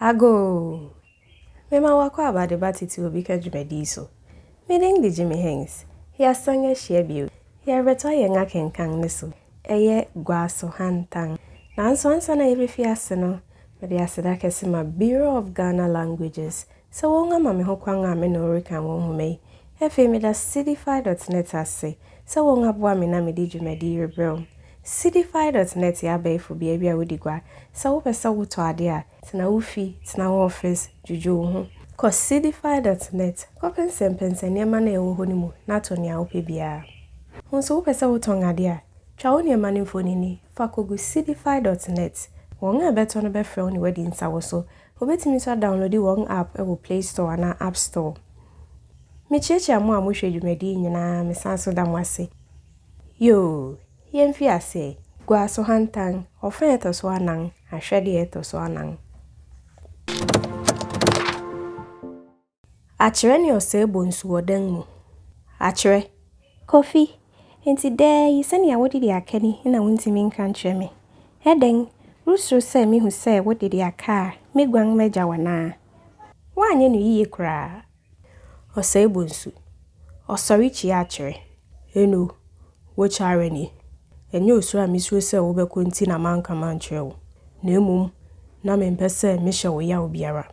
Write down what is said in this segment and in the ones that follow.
Ago. Mema wako abade ba Tete Wɔ Bi Ka dwumadi so. Meaning the Jimmy Hanks. He sang a share bio. He retire nga kenkan ne so. Eye Guasohantan. Nanso ansa na yebefi ase no. Mede aseda kese ma Bureau of Ghana Languages. So wonga ma me ho kwanga me no rekan won humei. Efe me da cdfi.net ase. So wonga boa me na me di dwumadi rebrel. cdfi.net ya baifo bia bia wodi gwa. So wo pesa wo to ade a tena wofi tena office juju ho. Cause cdfi.net kopensempense niema na ewo ho ni mu na to nia wo pe bia. Honso wo pesa wo ton ade a twa wo niema ni mfoni ni fa kogu cdfi.net. Won a beto no be frɛ wo ni wadi nsa wo so. Obetimi so download one app e wo Play Store na App Store. Me cheche amu a mo hwe dwumadi nyina me sanso da mo ase. Yo, yemfi ase. Guasohantan ofen etoso anan, ahwede etoso anan. Achire ni osebo nsu wodan mu. Achire. Kofi. Enti de yisani ya wodi di akani na wontimi nka nkyere me. Heden, rusro se mi hu se wodi di aka, me guan meja wana. Wanye no yiye kra. Osebo nsu. Osori chi achire. Eno, wo chare ni. Enye osura misuro se wo beko nti na manka mankyere wo. Na emum na mempe se me hye wo ya obiara.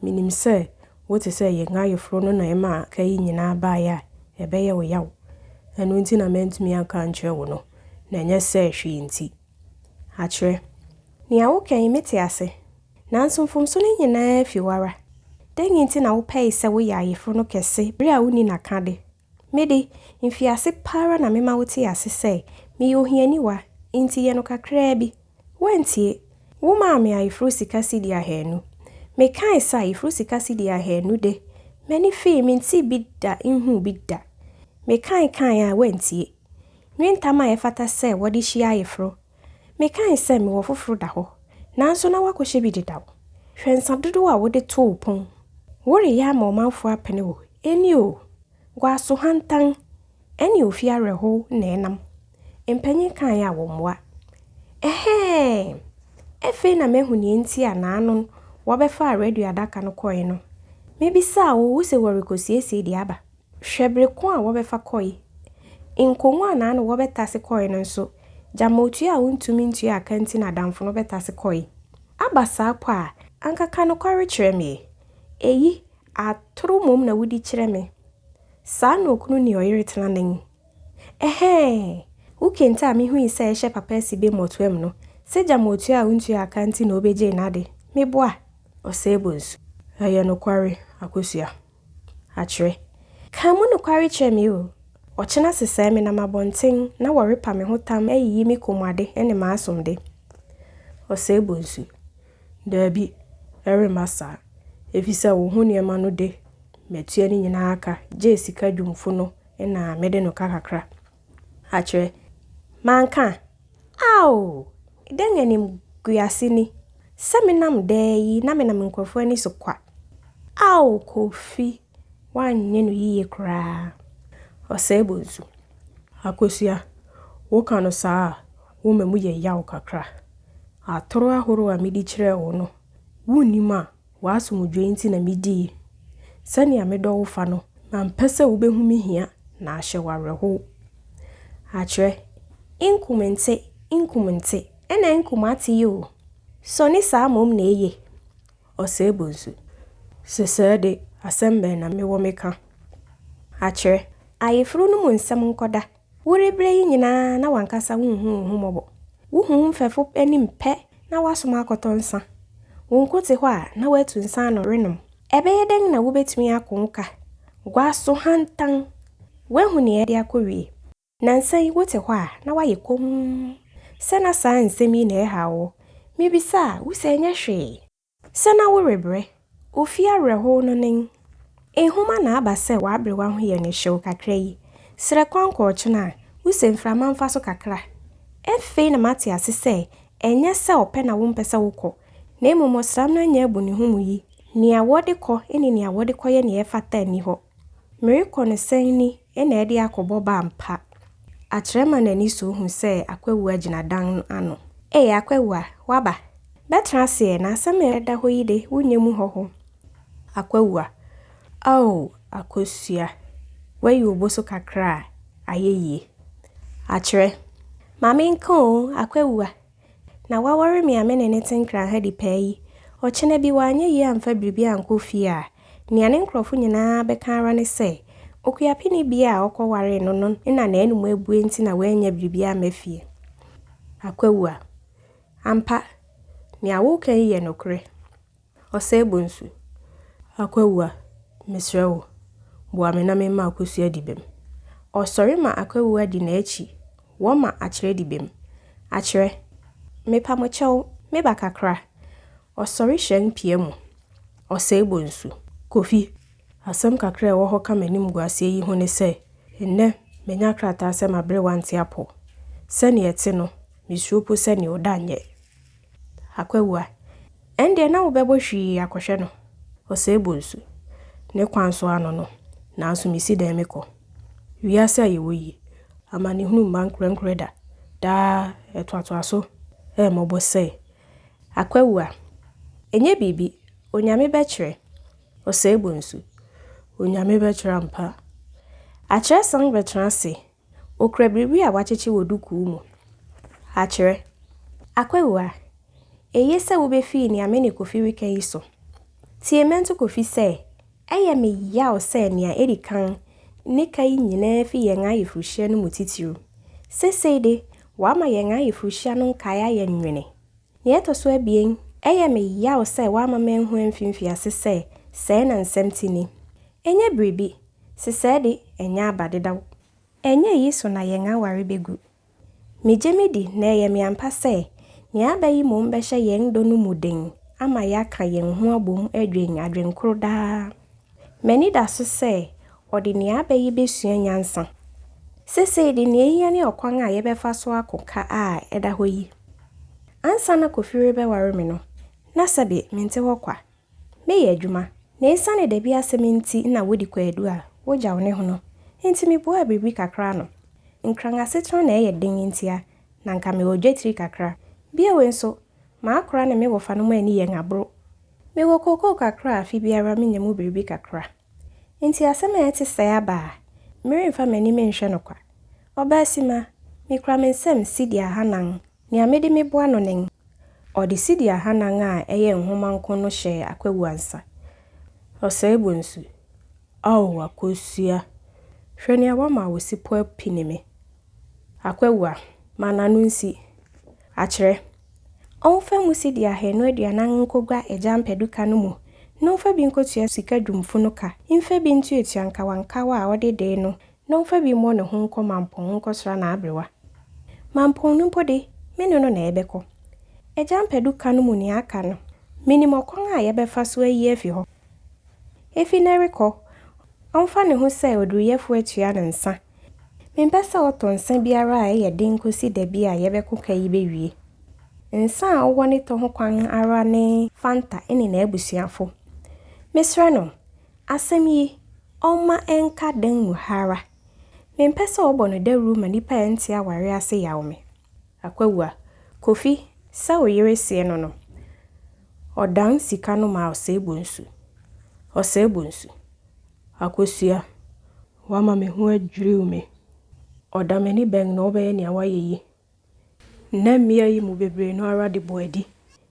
Minim se wote se ye nga yefro no na ema kai nyina ba ya ebe ye wo ya wo. Enu nti na mentumi aka ankyere wo no. Na enye se hwe nti. Achire. Ni a wo kan meti ase. Nanso mfomso ne nyina fi wara. Den nti na wo pay se wo ya yefro no kese. Bere a woni na ka de. Mede mfi ase para na mema wote ase se me yo hiani wa nti ye no kakra bi. Wentie wo ma me ayefro sika sidi ahenu. Me kan sa ayefro sika sidi ahenu de. Mani fi me nti bidda inhu bidda. Me kan a wentie. Nwentama ye fata se wodi hia ayefro. Me kan se me wo foforo da ho. Nanso na wakohye bi deda wo. Hwensa dodo a wode to pon. Wore ya ma omanfo apene wo. Eni o. Guasohantan. Eni ofi areho na enam. Empanyin kan ya wo mwa. Efe na mehu ni enti anano wobefa radio adaka no koe no. Mebisa wo se worikosiesie di aba. Hwebre ko a wobefa koe. Nkonwa anano wobetase koe no nso. Jamotu a wontumi ntu akanti na damfo no betase koe. Aba saa kwa ankaka no kware kyerɛ me. Eyi atoro mom na wudi kyerɛ me. Saa no okunu ni oyeretena nan. Ukenta mi hu isa ehye papa sibe motoem no. Se jamotu a wontu akanti na obeje nade. Meboa osebo nsu. Aye no kware akosua. Achire. Kamu no kware kyerɛ me o. Ochena sesɛ me na mabonten na wɔrepa me hotam ayiyi me komade ene maasomde. Osebo nsu. Dabi ere masa. Efisa wo hu niema no de. Metua ni nyina aka je sika dwumfo no na mede no kakakra. Achire. Manka. Au. Den enim guase ni. Se menam dai na menam nkwafo ani so kwa. Au Kofi. Wanye no yiye kra. Osebo nsu. Akosua. Wo kanu saa. Wo memu ye yawo kakra. Atoro ahoro a medi kyerɛ wo no. Wunima wasomdwe nti na medi. Sani amedo wo fa no. Mampese wo behu me hia na ahye wareho. Achire. Inkumente. Ena inkumati yo. So ni saa mom na eye. Osebo nsu. Sese de asembe na mewo meka. Achire. Ayefro no mu nsem nkoda. Worebre yi nyina na wankasa hu mobo. Wo mfefo anim pe na wasoma akotonsa. Wonkote ho a na watu nsa no renom. Ebeye den na wobetumi akonka. Guasohantan. Wehu ne ede akowie. Nansan wote ho a na waye kom. Sena saa nsemi na ehawo. Mebisa wo se nya hwe. Sena wo rebre. Ofi areho no nen. Ehuma na aba se wa abre wa ho ye ne hyew kakra yi. Sere kwankwo chena wo se mframa mfa so kakra. Efe na mate ase se enye se ope na wo mpese wo kɔ. Na emom osram no nya abu ne ho mu yi. Ni awode kɔ eni ni awode kɔ ye ne efata ni ho. Merikɔ ne sen ni ena ede akɔbɔ ba mpa. Achirema na ni so hu se akwawu agina dan ano. Akwawu waba. Betra se na asɛm ɛda hɔ yi de wonye mu hɔho. Akwawua. Oh, akosua. Where you oboso kakra ayeye. Akyerɛ. Mame nko akwawua. Na waware me amene ne tenkra ha di pɛyi. Ɔkyena bi wanye yi amfa biribi anko fie a. Nea ne nkrɔfo nyinaa bɛka ara ne sɛ, okuapini bi a ɔkɔware no no na n'anum abue nti na wanya biribi amafie. Akwawua. Ampa. Nea woka yi yɛ nokore. Ɔsɛ bonsu. Akwawua. Mesrɛ wo. Boa me na me ma akosua di bem. Ɔsɔre ma akwawua di n'akyi. Wo ma akyerɛ di bem. Akyerɛ. Mepa mo kyɛw. Meba kakra. Ɔsɔre hyɛn pie mu. Ɔsɛ bonsu. Kofi. Asɛm kakra ɛwɔ hɔ ka m'anim guasie yi ho ne sɛ, nnɛ menya krataa sɛ mabrɛ wante apɔ. Sɛne ɛte no, mesuro po sɛne oda nyɛ. Akwawua. Ɛndeɛ na wobɛbɔ hwii akɔhwɛ no. Ɔsɛ bonsu. Ne kwan so ano no. Nanso mesi dan mekɔ. Wiase a yɛwɔ yi. Amanehunu mma nkurankura da. Daa ɛtoatoaso. Mɔbɔ sɛ. Akwawua. Enye bibi. Onyame bɛkyerɛ. Ɔsɛ bonsu. Onyame bɛkyerɛ ampa. Akyerɛ san bɛtena se. Okura biribi a wakyekye wɔ duku mu. Akyerɛ. Akwawua. Eye sɛ wobɛfii ni amene Kofi wika yi so. Tie mento Kofi sɛ, ɛyɛ me yaw sɛ nea edi kan ne kai nyinaa fi yɛn ayefruhyia no mu titiru. Sesei de, wama yɛn ayefruhyia no nkae ayɛ nwene. Nea ɛtɔ so abien, ɛyɛ me yaw sɛ wama menhu mfimfiase sɛ, sɛ na nsɛm tini. Enye biribi, sesɛ de enya abadedaw. Enye yi so na yɛn aware begu. Megye me di na ɛyɛ me ampa sɛ, nea abayi mom bɛhyɛ yɛn do no mu den, ama yɛaka yɛn ho abom adwenkoro daa. Mani da so sɛ, ɔde nea abayi bɛsua nyansa. Sesei de nea ehia ne ɔkwan a yɛbɛfa so akɔka a ɛda hɔ yi. Ansa na Kofi rebɛware me no, na sɛbe mente hɔ kwa. Meyɛ adwuma, na esane da bi asɛm nti na wodi kwadu a, wogyaw ne ho no. Enti meboa biribi kakra no. Nkran asetro na ɛyɛ den ntia, na nka me odwetiri kakra. Bia we nso, maakora ne me wofa no mu ani yɛn abro. Me wo koko kakra afi biara me nyamu biribi kakra. Enti asɛm a ɛte sɛ aba a, meremfa m'ani menhwɛ no kwa. Ɔbaasima, me kura me nsɛm sidi ahanan, nea mede meboa no nen. Ɔde sidi ahanan a ɛyɛ nhoma nko no hyɛ Akwawua nsa. Ɔsɛ bonsu. Awo akosua. Hwɛ nea wama wosi po apini me. Akwawua, manano nsi. Akyerɛ. Ɔmfa mu sidi ahenu aduanan nkogwa egya mpeduka no mu. Na ɔmfa bi nkotua sika dwumfo no ka. Mfa bi ntuatua nkawankawa a ɔde de no. Na ɔmfa bi mmɔ ne ho nkɔ mampɔn nkɔsra na abrewa. Mampɔn no mpode, me no na ɛbɛkɔ. Egya mpeduka no mu ne aka no. Minim ɔkwan a yɛbɛfa so ayi afi hɔ. Efi na rekɔ. Ɔmfa ne ho sɛ oduruyɛfo atua ne nsa. Mempɛ sɛ ɔtɔ nsa biara a ɛyɛ den kosi da bi a yɛbɛkɔ ka yi bɛwie. Nsa a ɔwɔ ne tɔ ho kwan ara ne Fanta ne na abusuafo. Mesrɛ no, asɛm yi, ɔma enka den mu hara. Mempɛ sɛ ɔbɔ no dawuru ma nipa ente aware ase yaw me. Akwawua, Kofi, sɛ wo yere sie no no. Ɔdan sika no ma ɔsɛ bonsu. Ɔsɛ bonsu. Akosua, wama me ho adwiriw me. Ɔda m'ani bɛn na ɔbɛyɛ nea wayɛ yi. Nna mmea yi mu bebree no ara de boadi.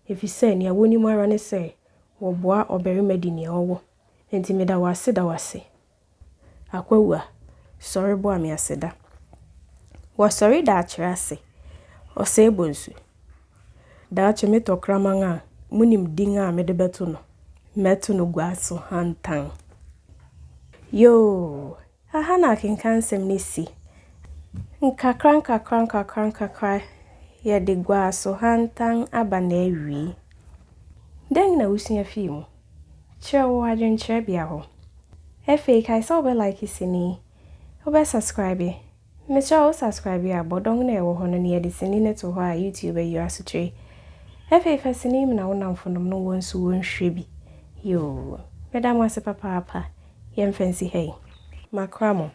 Efi sɛ nea wonim ara ne sɛ, wɔboa ɔbarima di nea ɔwɔ. Enti me da wase. Akwawua, sɔre boa me aseda. Wɔsɔre da akyerɛ ase. Ɔsɛ bonsu. Da akyerɛ me tɔkraman a, munim din a mede bɛto no. Mɛto no Guasohantan. Yo, aha na kenkan sem ne si. Nkakra yɛde Guasohantan aba na awie. Den na usua fi mu. Kyerɛ wo adwenkyerɛ bia hɔ. Afei kai sɛ wobɛ like sini. Wobɛ subscribe. Mekyerɛ wo subscribe a bɔdɔng na ɛwɔ hɔ no ne yɛde sini ne to hɔ a YouTube ayi asotwe. Afei fa sini mu na wonamfonom no wɔ nso wɔnhwɛ bi. Yo, meda mo ase papaapa. Yɛmfa nsi hei. Makramo.